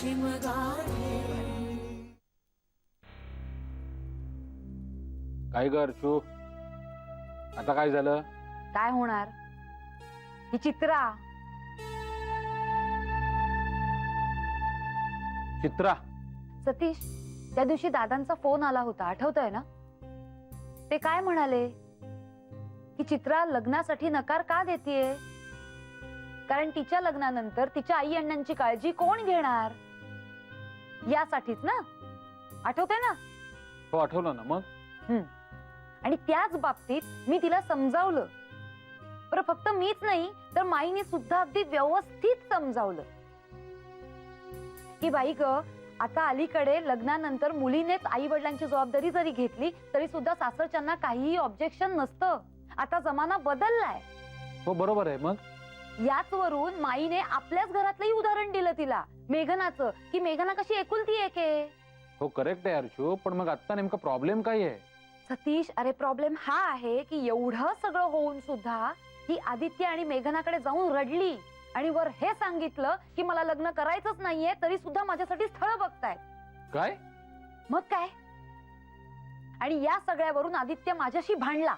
शिमगारे. काय ग अर्चू, आता काय झालं? काय होणार? ही चित्रा चित्रा? सतीश, त्या दिवशी दादांचा फोन आला होता, आठवतंय ना? ते काय म्हणाले की चित्रा लग्नासाठी नकार का देतेय? कारण तिच्या लग्नानंतर तिच्या आई अण्णांची काळजी कोण घेणार, यासाठीच ना? आठवतंय ना? हो आठवलं ना. मग आणि त्याच बाबतीत मी तिला समजावलं. बरं, फक्त मीच नाही तर माईने सुद्धा अगदी व्यवस्थित समजावलं की बाई ग, आता अलीकडे लग्नानंतर मुलीनेच आई वडिलांची जबाबदारी जरी घेतली तरी सुद्धा सासरच्यांना काहीही ऑब्जेक्शन नसतं. आता जमाना बदललाय. हो बरोबर आहे. मग याच वरून माईने आपल्याच घरातलंही उदाहरण दिलं तिला, मेघनाचं, की मेघना कशी एकुलती एक आहे. हो करेक्ट आहे अर्चू, पण मग आता नेमका प्रॉब्लेम काय आहे? सतीश, अरे प्रॉब्लेम हा आहे की एवढं सगळं होऊन सुद्धा ही आदित्य आणि मेघनाकडे जाऊन रडली आणि वर हे सांगितलं की मला लग्न करायचंच नाहीये, तरी सुद्धा माझ्यासाठी स्थळ बघतायत. काय? मग काय? आणि या सगळ्यावरून आदित्य माझ्याशी भांडला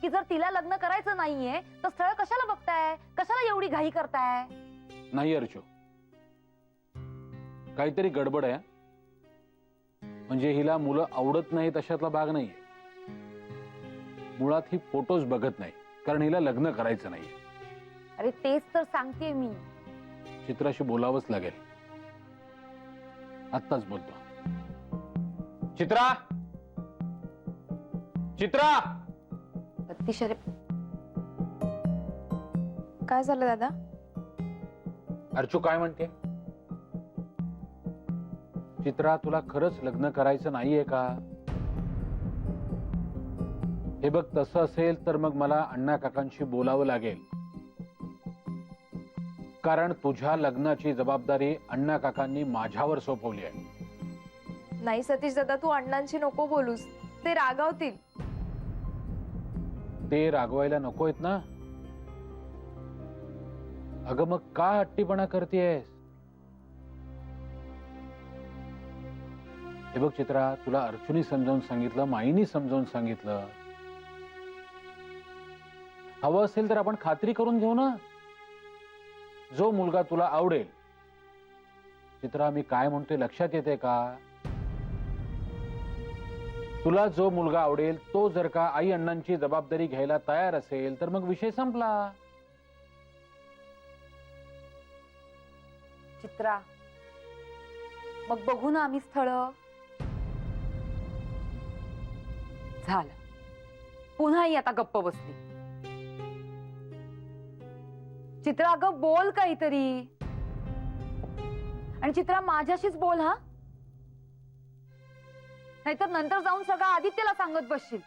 की जर तिला लग्न करायचं नाहीये तर स्थळ कशाला बघताय, कशाला एवढी घाई करताय? नाही अर्चू, काहीतरी गडबड आहे. म्हणजे हिला मुलं आवडत नाहीत अशातला भाग नाहीये. मुळात ही फोटोज बघत नाही, कारण हिला लग्न करायचं नाहीये. अरे तेच तर सांगते मी. चित्राशी बोलावंच लागेल. आत्ताच बोलतो. चित्रा, चित्रा. सतीश, अरे काय झालं दादा? अर्चू काय म्हणते? चित्रा, तुला खरंच लग्न करायचं नाहीये का? हे बघ, तसं असेल तर मग मला अण्णा काकांशी बोलावं लागेल, कारण तुझ्या लग्नाची जबाबदारी अण्णा काकांनी माझ्यावर सोपवली आहे. नाही सतीश दादा, तू अण्णांशी नको बोलूस, ते रागावतील. ते रागवायला नकोयत ना? अगं मग का हट्टीपणा करतेयस? हे बघ चित्रा, तुला अर्जुनी समजावून सांगितलं, माईनी समजावून सांगितलं. हवं असेल तर आपण खात्री करून घेऊ ना, जो मुलगा तुला आवडेल. चित्रा, मी काय म्हणतोय लक्षात येते का? तुला जो मुलगा आवडेल तो जर का आई अण्णांची जबाबदारी घ्यायला तयार असेल तर मग विषय संपला. चित्रा, मग बघू ना आम्ही स्थळ. झालं, पुन्हा ही आता गप्प बसली. चित्रा, अगं बोल काहीतरी. आणि चित्रा, माझ्याशीच बोल हा, नाहीतर नंतर जाऊन सगळं आदित्यला सांगत बसशील.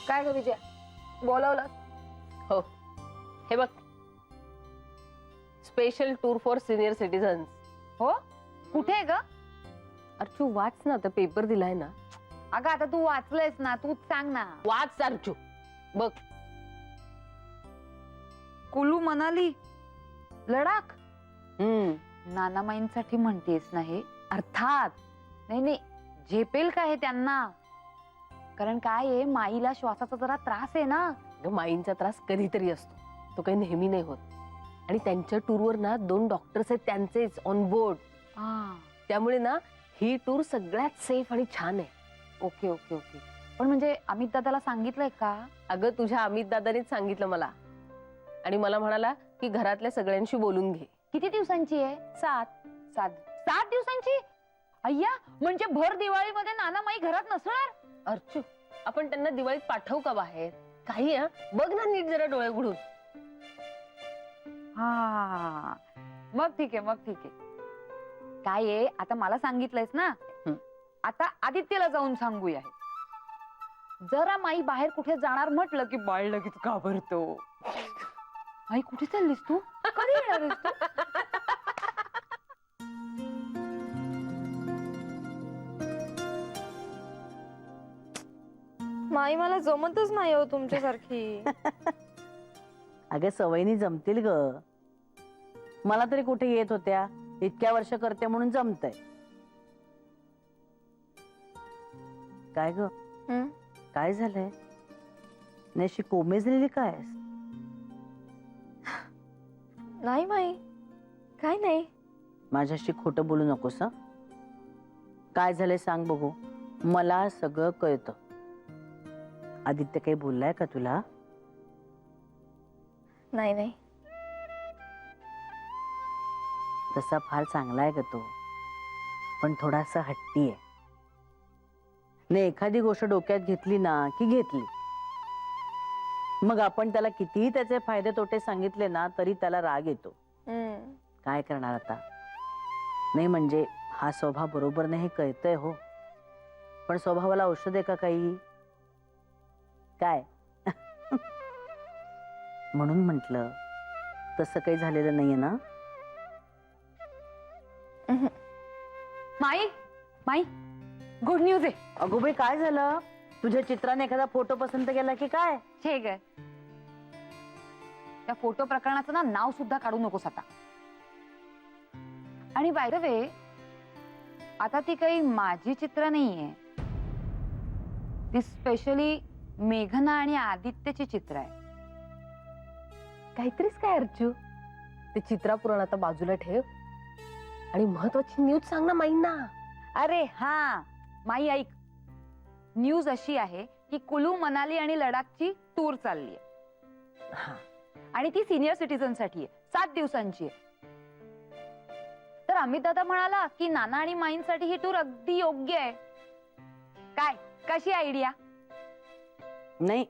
काय ग विजय, बोलवलं? हो, हे बघ, special tour for senior citizens. हो, कुठे ग? अर्चू वाच ना, तर पेपर दिलाय ना. अगं आता तू वाचलंयस ना, तूच सांग ना. वाच अर्चू, बघ. कुलू मनाली, लडाख. नानामाईंसाठी म्हणतेस ना हे? अर्थात. नाही नाही, झेपेल का हे त्यांना? कारण काय आहे, माईला श्वासाचा जरा त्रास आहे ना. माईंचा त्रास कधीतरी असतो, तो काही नेहमी नाही होत. आणि त्यांच्या टूरवर ना 2 डॉक्टर्स आहेत त्यांचेच ऑन बोर्ड. त्यामुळे ना ही टूर सगळ्यात सेफ आणि छान आहे. Okay okay okay. पण म्हणजे अमित दादाला सांगितलंय का? अगं तुझ्या अमित दादानेच सांगितलं मला, आणि मला म्हणाला की घरातल्या सगळ्यांशी बोलून घे. किती दिवसांची आहे? 7 दिवसांची? अय्या, म्हणजे भर दिवाळीमध्ये नानामाई घरात नसणार? अर्चू, आपण त्यांना दिवाळीत पाठवू का बाहेर? काही बघ ना नीट जरा डोळे उघडून. हा, मग ठीक आहे, मग ठीक आहे. काय आहे, आता मला सांगितलंयस ना, आता आदित्यला जाऊन सांगूया. जरा माई बाहेर कुठे जाणार म्हटलं की बाळ लगेच घाबरतो. आई कुठे चाललीस तू? कधी येणार आहेस तू? माई मला जमतच नाही हो तुमच्यासारखी. अगं सवयीनी जमतील ग. मला तरी कुठे येत होत्या, इतक्या वर्ष करते म्हणून जमतंय. काय ग, हं? काय झालंय? नाही अशी कोमेजलेली काय? नाही माई, काय नाही. माझ्याशी खोटं बोलू नकोस हं? काय झालंय सांग बघू. मला सगळं कळतं. आदित्य काही बोललाय का तुला? नाही नाही. तसा फार चांगला आहे ग तो, पण थोडासा हट्टी आहे. नाही एखादी गोष्ट डोक्यात घेतली ना की घेतली. मग आपण त्याला कितीही त्याचे फायदे तोटे सांगितले ना तरी त्याला राग येतो. काय करणार आता. नाही म्हणजे हा स्वभाव बरोबर नाही कळतंय हो, पण स्वभावाला औषध आहे का काही? काय म्हणून म्हंटल तसं काही झालेलं नाहीये ना? माई माई गुड न्यूज आहे. अगो बाई काय झालं? तुझ्या चित्राने एखादा फोटो पसंत केला की काय? हे ग, त्या फोटो प्रकरणाचं ना नाव सुद्धा काढू नकोस आता. आणि बाय द वे, आता ती काही माझी चित्र नाहीये, ती स्पेशली मेघना आणि आदित्यची चित्र आहे. काहीतरीच काय अर्जू, ते चित्रा पुराण आता बाजूला ठेव आणि महत्वाची न्यूज सांग ना माईंना. अरे हा माई ऐक, न्यूज अशी आहे की कुलू मनाली आणि लडाखची टूर चालली आहे. हा, आणि ती सिनियर सिटीजन साठी आहे, 7 दिवसांची आहे. तर अमित दादा म्हणाला की नाना आणि माईंसाठी ही टूर अगदी योग्य आहे. काय, कशी आयडिया? नाही,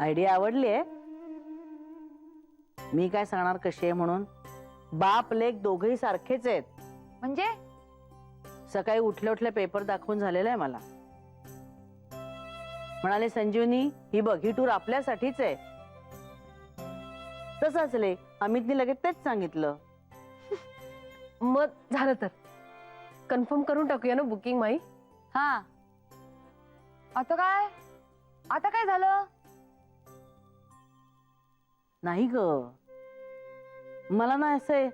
आयडिया आवडली आहे. मी काय सांगणार कशी आहे म्हणून. बाप लेक दोघही सारखेच आहेत. म्हणजे सकाळी उठल्या उठल्या पेपर दाखवून झालेला आहे मला. म्हणाले संजीवनी ही बघ ही टूर आपल्यासाठीच आहे. तसाच लेख अमितने लगेच तेच सांगितलं. मग झालं तर कन्फर्म करून टाकूया ना बुकिंग माई. हा, आता काय, आता काय झालं? नाही ग, मला ना असं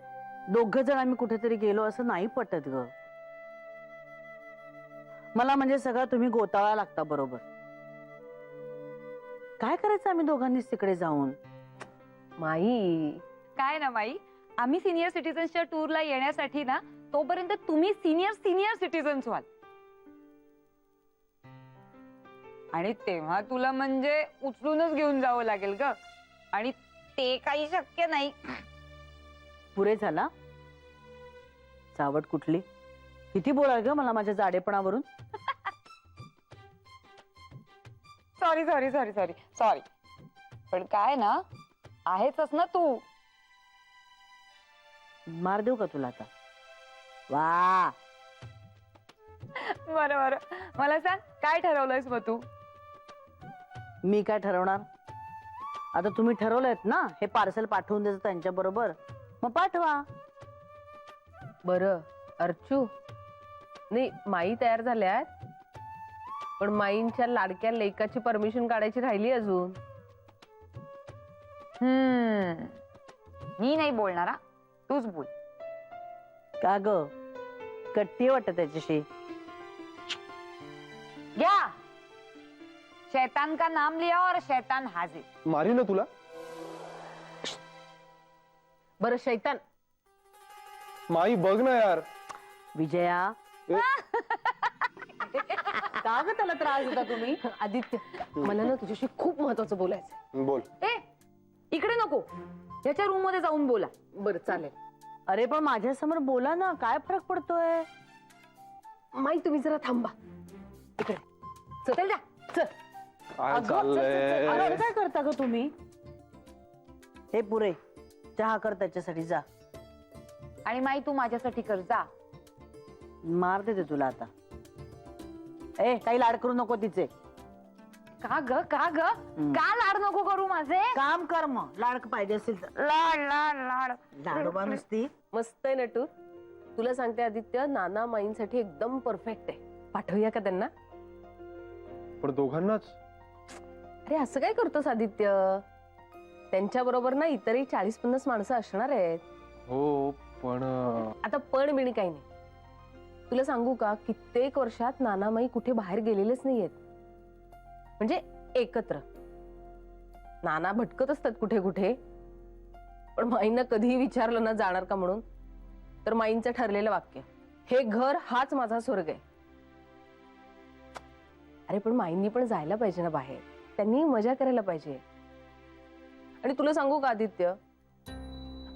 दोघ जण आम्ही कुठेतरी गेलो असं नाही पटत ग. मला म्हणजे सगळं तुम्ही गोताळा लागता बरोबर. काय करायचं आम्ही दोघांनीच तिकडे जाऊन? माई काय ना माई, आम्ही सिनियर सिटीजन्सच्या टूरला येण्यासाठी ना तोपर्यंत तुम्ही सिनियर सिटीजन्स व्हाल. आणि तेव्हा तुला म्हणजे उचलूनच घेऊन जावं लागेल ग, आणि ते काही शक्य नाही. पुरे झाला चावट कुठली. किती बोलाल ग मला माझ्या जाडेपणावरून. Sorry sorry sorry sorry sorry, पण काय ना आहेच ना तू. मार देऊ का तुला आता? वा, बरं बरं, मला सांग काय ठरवलंयस मग तू? मी काय ठरवणार? आता तुम्ही ठरवलंयत ना हे पार्सल पाठवून द्यायचं त्यांच्या बरोबर, मग पाठवा. बरं अर्चू, नाही माई तयार झाल्यात, पण माईंच्या लाडक्या लेकाची परमिशन काढायची राहिली अजून. मी नाही बोलणार हा, तूच बोल. का ग, कट्टी वाटत त्याच्याशी? घ्या, शैतान का नाम लिया और शैतान हाजिर. मारी ना तुला. बरं शैतान, माई बघ ना यार. विजया, का ग त्याला त्रास देता तुम्ही? आदित्य मला ना तुझ्याशी खूप महत्वाचं बोलायचं. बोल. ए, इकडे नको, याच्या रूम मध्ये जाऊन बोला. बरं चालेल. अरे पण माझ्या समोर बोला ना, काय फरक पडतोय? माई तुम्ही जरा थांबा इकडे. चल जा. चल. काय अगं, चाललंय? अरे काय करता ग तुम्ही? हे पुरे चहा कर त्याच्यासाठी जा. आणि माई तू माझ्यासाठी कर जा. मार देते तुला आता. ए काही लाड करू नको तिचे. का ग, का ग, का लाड नको करू माझे? काम कर मग, लाड पाहिजे असेल तर. लाड लाड लाड लाडोबा नुसती. मस्त आहे ना टूर. तुला सांगते आदित्य, नाना माईंसाठी एकदम परफेक्ट आहे. पाठवूया का त्यांना? पण दोघांनाच? अरे असं काय करतोस आदित्य? त्यांच्या बरोबर ना इतरही 40-50 माणसं असणार आहेत. हो पण आता पण बिणी काही नाही. तुला सांगू का, कित्येक वर्षात नानामाई कुठे बाहेर गेलेलेच नाहीयेत, म्हणजे एकत्र. नाना भटकत असतात कुठे कुठे, पण माईंना कधीही विचारलं ना जाणार का म्हणून, तर माईंचं ठरलेलं वाक्य, हे घर हाच माझा स्वर्ग आहे. अरे पण माईंनी पण जायला पाहिजे ना बाहेर, त्यांनी मजा करायला पाहिजे. आणि तुला सांगू का आदित्य,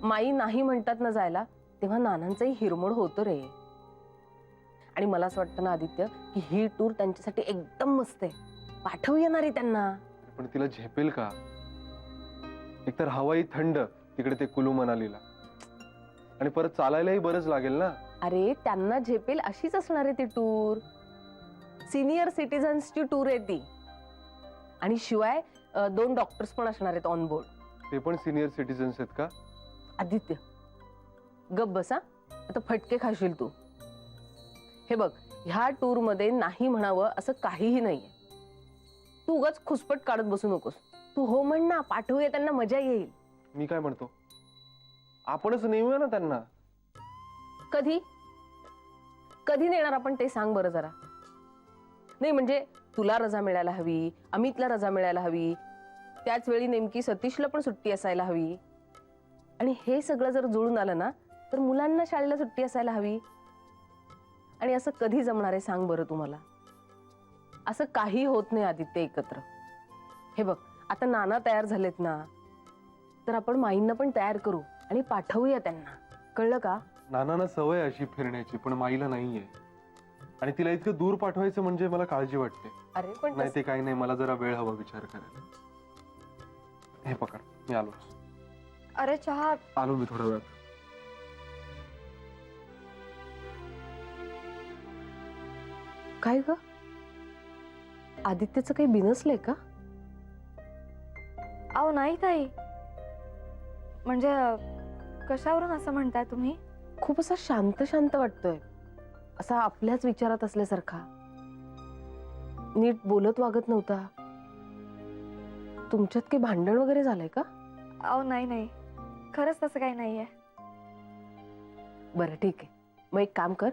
माई नाही म्हणतात ना जायला, तेव्हा नानांचाही हिरमोड होतो रे. आणि मला असं वाटतं ना आदित्य, की ही टूर त्यांच्यासाठी एकदम मस्त आहे. पाठवू येणार आहे त्यांना. पण तिला झेपेल का? एकतर हवाई थंड तिकडे ते कुलू मनालीला, आणि परत चालायलाही बरंच लागेल ना. अरे त्यांना झेपेल अशीच असणार आहे ती टूर. सिनियर सिटीजन्सची टूर आहे ती. आणि शिवाय 2 डॉक्टर्स पण असणार आहेत ऑन बोर्ड. ते पण सिनियर सिटीजन्स आहेत का? आदित्य गप बसा, आता फटके खाशील तू. हे बघ, ह्या टूर मध्ये नाही म्हणावं असं काहीही नाहीये. तू उगाच खुसपट काढत बसू नकोस. तू हो म्हण ना, पाठवूया त्यांना, मजा येईल. मी काय म्हणतो, आपणच नेऊया ना त्यांना. कधी कधी नेणार आपण ते सांग बरं जरा. नाही म्हणजे तुला रजा मिळायला हवी, अमितला रजा मिळायला हवी, त्याच वेळी नेमकी सतीशला पण सुट्टी असायला हवी. आणि हे सगळं जर जुळून आलं ना, तर मुलांना शाळेला सुट्टी असायला हवी. आणि असं कधी जमणार आहे सांग बरं तुम्हाला? असं काही होत नाही आदित्य एकत्र. हे बघ, आता नाना तयार झालेत ना, तर आपण माईंना पण तयार करू आणि पाठवूया त्यांना, कळलं का? नानांना सवय अशी फिरण्याची, पण माईला नाहीये. आणि तिला इतकं दूर पाठवायचं म्हणजे मला काळजी वाटते. अरे पण नाही ते काही नाही, मला जरा वेळ हवा विचार करायला. हे पकड, मी आलो. अरे चहा. आलो मी थोड्या वेळात. काय ग, आदित्यचं काही बिनसलंय का? अहो नाही ताई, म्हणजे कशावरून असं म्हणताय तुम्ही? खूप असा शांत शांत वाटतोय, असा आपल्याच विचारात असल्यासारखा. नीट बोलत वागत नव्हता. तुमच्यात काही भांडण वगैरे झालंय का? अहो नाही नाही, खरंच तसं काही नाहीये. बरं ठीक आहे, मग एक काम कर,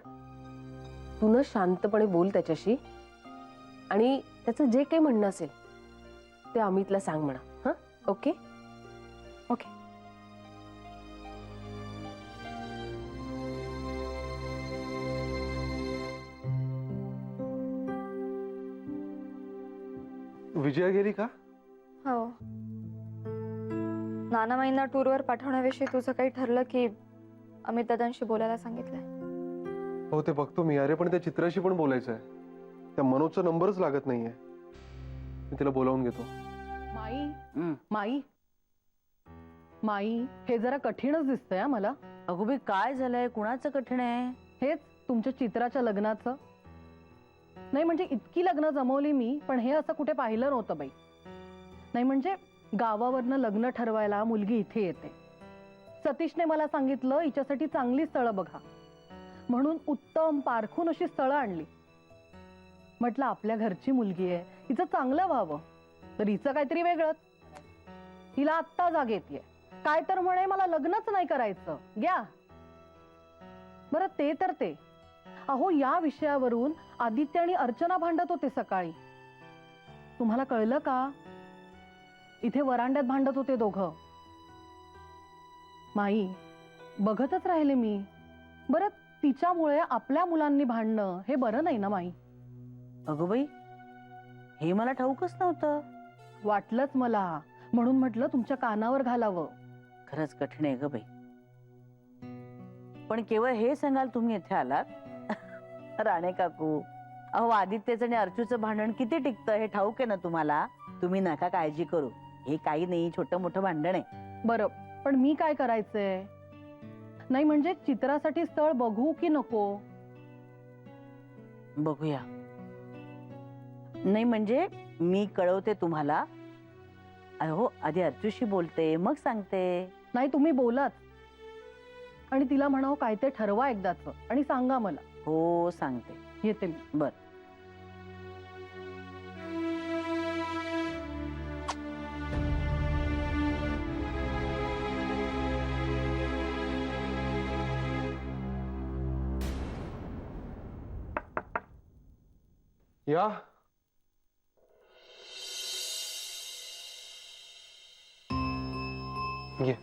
तू ना शांतपणे बोल त्याच्याशी, आणि त्याचं जे काही म्हणणं असेल ते अमितला सांग म्हणा. हं, ओके ओके. विजया गेली का? हो, नानामाईंना टूरवर पाठवण्याविषयी तुझं काही ठरलं की अमित दादांशी बोलायला सांगितलंय? हो ते बघतो मी. अरे पण त्या चित्राशी पण बोलायचं आहे. त्या मनोजचा नंबरच लागत नाहीये. मी तिला बोलावून घेतो. माई हे जरा कठीणच दिसतंय हा मला. अगो बाई, काय झालंय? कुणाचं कठीण आहे? हेच तुमच्या चित्राच्या लग्नाचं. नाही म्हणजे इतकी लग्न जमवली मी, पण हे असं कुठे पाहिलं नव्हतं बाई. नाही म्हणजे गावावरनं लग्न ठरवायला मुलगी इथे येते. सतीशने मला सांगितलं हिच्यासाठी चांगली स्थळं बघा म्हणून, उत्तम पारखून अशी स्थळं आणली. म्हटलं आपल्या घरची मुलगी आहे, हिचं चांगलं व्हावं, तर हिचं काहीतरी वेगळंच. हिला आत्ता जाग येतेय, काय तर म्हणे मला लग्नच नाही करायचं. घ्या बरं, ते तर ते. अहो या विषयावरून आदित्य आणि अर्चना भांडत होते सकाळी. तुम्हाला कळलं का? इथे वरांड्यात भांडत होते दोघं. माई, बघतच राहिले मी. बरं, तिच्यामुळे आपल्या मुलांनी भांडणं हे बरं नाही ना माई? अगो बाई, हे मला ठाऊकच नव्हतं. वाटलंच मला, म्हणून म्हटलं तुमच्या कानावर घालावं. खरंच कठीण आहे ग बाई. पण केवळ हे सांगाल तुम्ही इथे आलात? राणे काकू, अहो आदित्यचं आणि अर्चूचं भांडण किती टिकतं हे ठाऊक आहे ना तुम्हाला. तुम्ही नका काळजी करू, हे काही नाही, छोटं मोठं भांडण आहे. बरं, पण मी काय करायचंय? नाही म्हणजे चित्रासाठी स्थळ बघू की नको? बघूया. नाही म्हणजे मी कळवते तुम्हाला. अहो आधी अर्चूशी बोलते, मग सांगते. नाही तुम्ही बोलात, आणि तिला म्हणावं काय ते ठरवा एकदाच आणि सांगा मला. हो सांगते. येते मी. बर. या ये.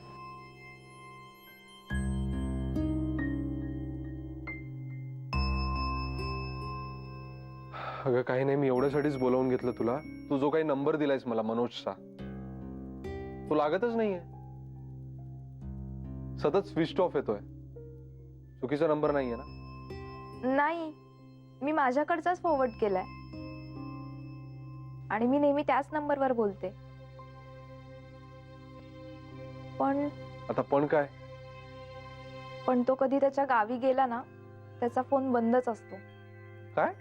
अगं काही नाही, मी एवढ्यासाठीच बोलावून घेतलं तुला. तू जो काही नंबर दिलायस मला मनोजचा, तो लागतच नाहीये. सतत स्विच ऑफ येतोय. चुकीचा नंबर नाहीये ना? नाही, मी माझ्याकडचाच फॉरवर्ड केलाय आणि मी नेहमी त्याच नंबरवर बोलते. पण आता पण काय? पण तो कधी त्याच्या गावी गेला ना, त्याचा फोन बंदच असतो. काय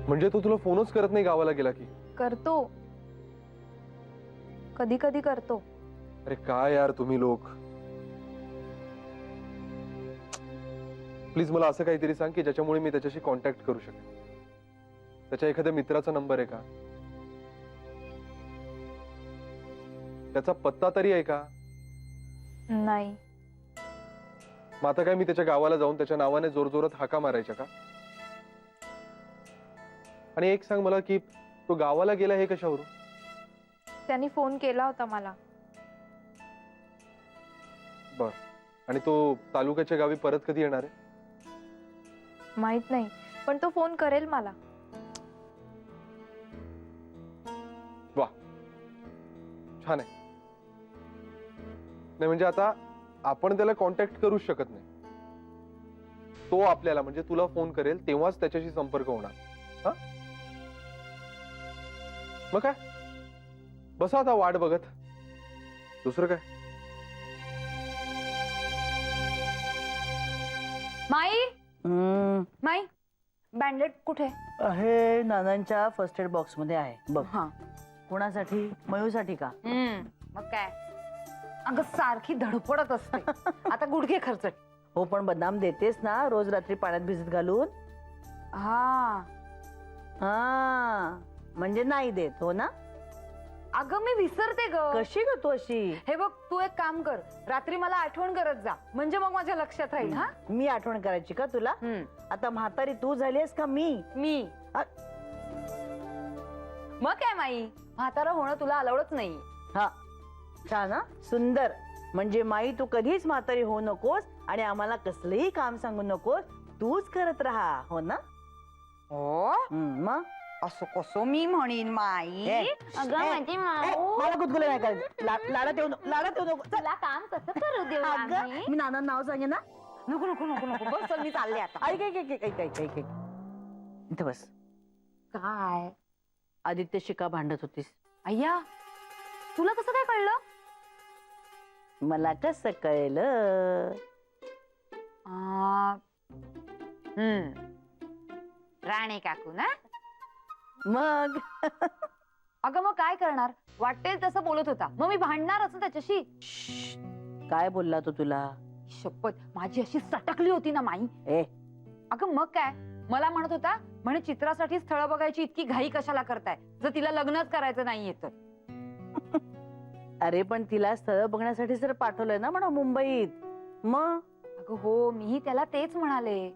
म्हणजे तो तुला फोनच करत नाही गावाला गेला की? करतो, कधी कधी करतो. अरे काय यार तुम्ही लोक. प्लीज मला असं काहीतरी सांग की ज्याच्यामुळे मी त्याच्याशी कॉन्टॅक्ट करू शकेन. त्याच्या एखाद्या मित्राचा नंबर आहे का? त्याचा पत्ता तरी आहे का? नाही. मग आता काय मी त्याच्या गावाला जाऊन त्याच्या नावाने जोरजोरात हाका मारायच्या का? आणि एक सांग मला की तो गावाला गेला हे कशावरून? त्यांनी फोन केला होता मला. बर. आणि तो तालुक्याच्या गावी परत कधी येणार आहे? माहित नाही, पण तो फोन करेल मला. वा, छान आहे. नाही म्हणजे आता आपण त्याला कॉन्टॅक्ट करू शकत नाही. तो आपल्याला म्हणजे तुला फोन करेल तेव्हाच त्याच्याशी संपर्क होणार. हा, मग काय, बसा आता वाट बघत. दुसरं काय? माई हम्म, माई बँडेड कुठे? हे नानांच्या फर्स्ट एड बॉक्स मध्ये आहे बघ. हा. कोणासाठी? मयूसाठी का? मग काय, अगं सारखी धडपडत असते. आता गुडघे खर्चट. हो पण बदाम देतेस ना रोज रात्री पाण्यात भिजत घालून? हा. हा म्हणजे नाही देत हो ना? अगं मी विसरते ग. कशी ग तू अशी? हे बघ, तू एक काम कर, रात्री मला आठवण करत जा, म्हणजे मग माझ्या लक्षात राहील. हा. मी आठवण करायची का तुला? आता म्हातारी तू झालीस का मी? मी अ- मग काय माई, म्हातारा होणं तुला अलाउडच नाही. हा, छान हा, सुंदर. म्हणजे माई तू कधीच म्हातारी होऊ नकोस आणि आम्हाला कसलंही काम सांगू नकोस, तूच करत राहा, हो ना? हो, मग असं कसं मी म्हणीन माई. अगं माझी माऊ, मला गुदगुले नाही करायचं. लाडात येऊ नको, लाडात येऊ नको. चल. तुला काम कसं करू देऊ अगं, आम्ही? मी नाना नाव सांगे ना. नको नको नको नको, बस चल, मी चालले आता. ऐक ऐक ऐक ऐक ऐक ऐक ऐक. इथे बस. काय आदित्यशी का भांडत होतीस? अय्या, तुला कसं काय कळलं? मला कसं कळलं? राणे काकू ना? मग अगं मग काय करणार, वाटेल तसं बोलत होता, मग मी भांडणारच ना त्याच्याशी. काय बोलला तो तुला? शपथ, माझी अशी सटकली होती ना माई. ए अगं मग काय, मला म्हणत होता, म्हणे चित्रासाठी स्थळ बघायची इतकी घाई कशाला करताय, जर तिला लग्नच करायचं नाहीये तर. अरे पण तिला स्थळ बघण्यासाठी जर पाठवलंय ना म्हणा मुंबईत. मग अगं हो, मीही त्याला तेच म्हणाले.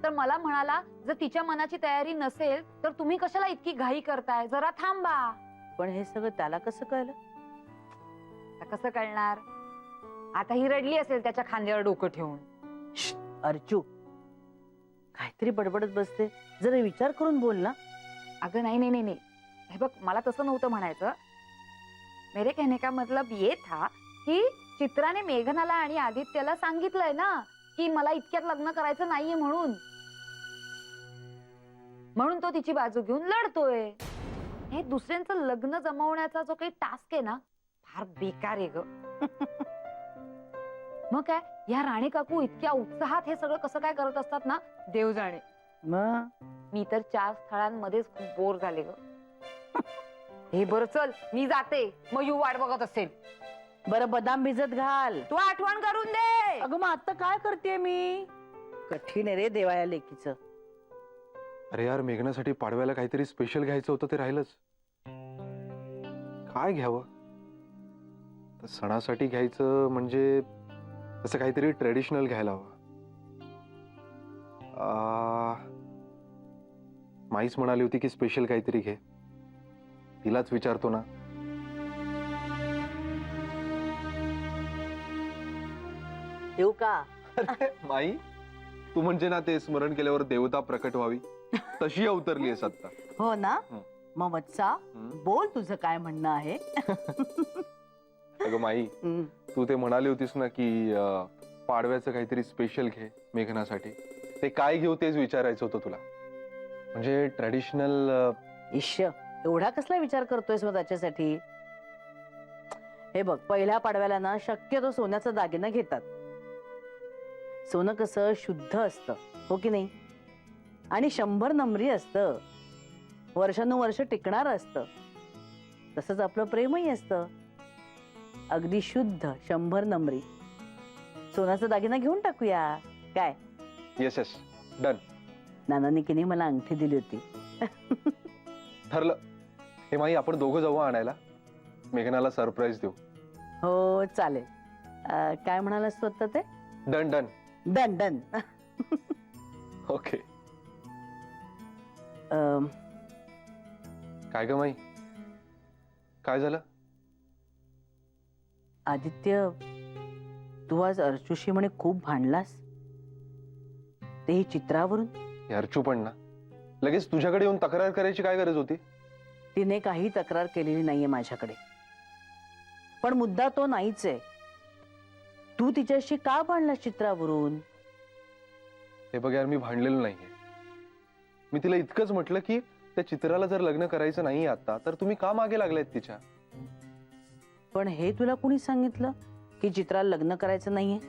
तर मला म्हणाला, जर तिच्या मनाची तयारी नसेल तर तुम्ही कशाला इतकी घाई करताय, जरा थांबा. पण हे सगळं त्याला कसं कळलं? आता कसं कळणार, आता ही रडली असेल त्याच्या खांद्यावर डोकं ठेवून. अर्चू, काहीतरी बडबडत बसते, जरा विचार करून बोल ना. अगं नाही नाही नाही नाही, हे बघ, मला तसं नव्हतं म्हणायचं. मेरे कहने का मतलब ये था की चित्राने मेघनाला आणि आदित्यला सांगितलंय ना की मला इतक्यात लग्न करायचं नाहीये म्हणून तो तिची बाजू घेऊन लढतोय. हे दुसऱ्यांचं लग्न जमवण्याचा जो काही टास्क आहे ना, फार बेकार आहे ग. मग काय, या राणे काकू इतक्या उत्साहात हे सगळं कसं काय करत असतात ना, देव जाणे. मग मी तर 4 स्थळांमध्येच खूप बोर झाले ग. हे बरं चल, मी जाते, मग यू वाट बघत असेल. बरं बदाम भिजत घाल. तू आठवण करून दे. अगं मग आता काय करते मी? कठीण आहे रे देवा या लेकीचं. अरे यार, मेघनासाठी पाडव्याला काहीतरी स्पेशल घ्यायचं होतं, ते राहिलंच. काय घ्यावं? तर सणासाठी घ्यायचं म्हणजे तसं काहीतरी ट्रेडिशनल घ्यायला हवं. माईच म्हणाली होती की स्पेशल काहीतरी घे. तिलाच विचारतो ना. येऊ का? माई, तू म्हणजे ना ते स्मरण केल्यावर देवता प्रकट व्हावी तशी अवतरली आहेस आता. हो ना. हं. मग वत्सा, बोल तुझं काय म्हणणं आहे. अगं माई, हं. तू ते म्हणाली होतीस ना की पाडव्याचं काहीतरी स्पेशल घे मेघनासाठी. ते काय घेऊ तेच विचारायचं होतं तुला. म्हणजे ट्रेडिशनल. इश्य, एवढा कसला विचार करतोयस मग त्याच्यासाठी? हे बघ, पहिल्या पाडव्याला ना शक्यतो सोन्याचा दागिना घेतात. सोनं कसं शुद्ध असतं, हो की नाही? आणि 100 नंबरी असतं, वर्षानुवर्ष टिकणार असतं. तसंच आपलं प्रेमही असतं, अगदी शुद्ध 100 नंबरी. सोन्याचा दागिना घेऊन टाकूया काय? Yes yes, done. नानांनी की नाही मला अंगठी दिली होती. ठरलं. हे माई, आपण दोघं जाऊ आणायला. मेघनाला सरप्राईज देऊ. हो चालेल. काय म्हणालास तू आता ते? Done done. Done done. Okay. काय ग माई, काय झालं? आदित्य, तू आज अर्चूशी म्हणे खूप भांडलास, तेही चित्रावरून. अर्चू पण ना लगेच तुझ्याकडे येऊन तक्रार करायची काय गरज होती? तिने काही तक्रार केलेली नाहीये माझ्याकडे, पण मुद्दा तो नाहीच आहे. तू तिच्याशी का भांडलास चित्रावरून? हे बघ यार, मी भांडलेलो नाहीये. मी तिला इतकंच म्हटलं की त्या चित्राला जर लग्न करायचं नाही आता तर तुम्ही का मागे लागलायत तिच्या? पण हे तुला कुणी सांगितलं की चित्राला लग्न करायचं नाहीये?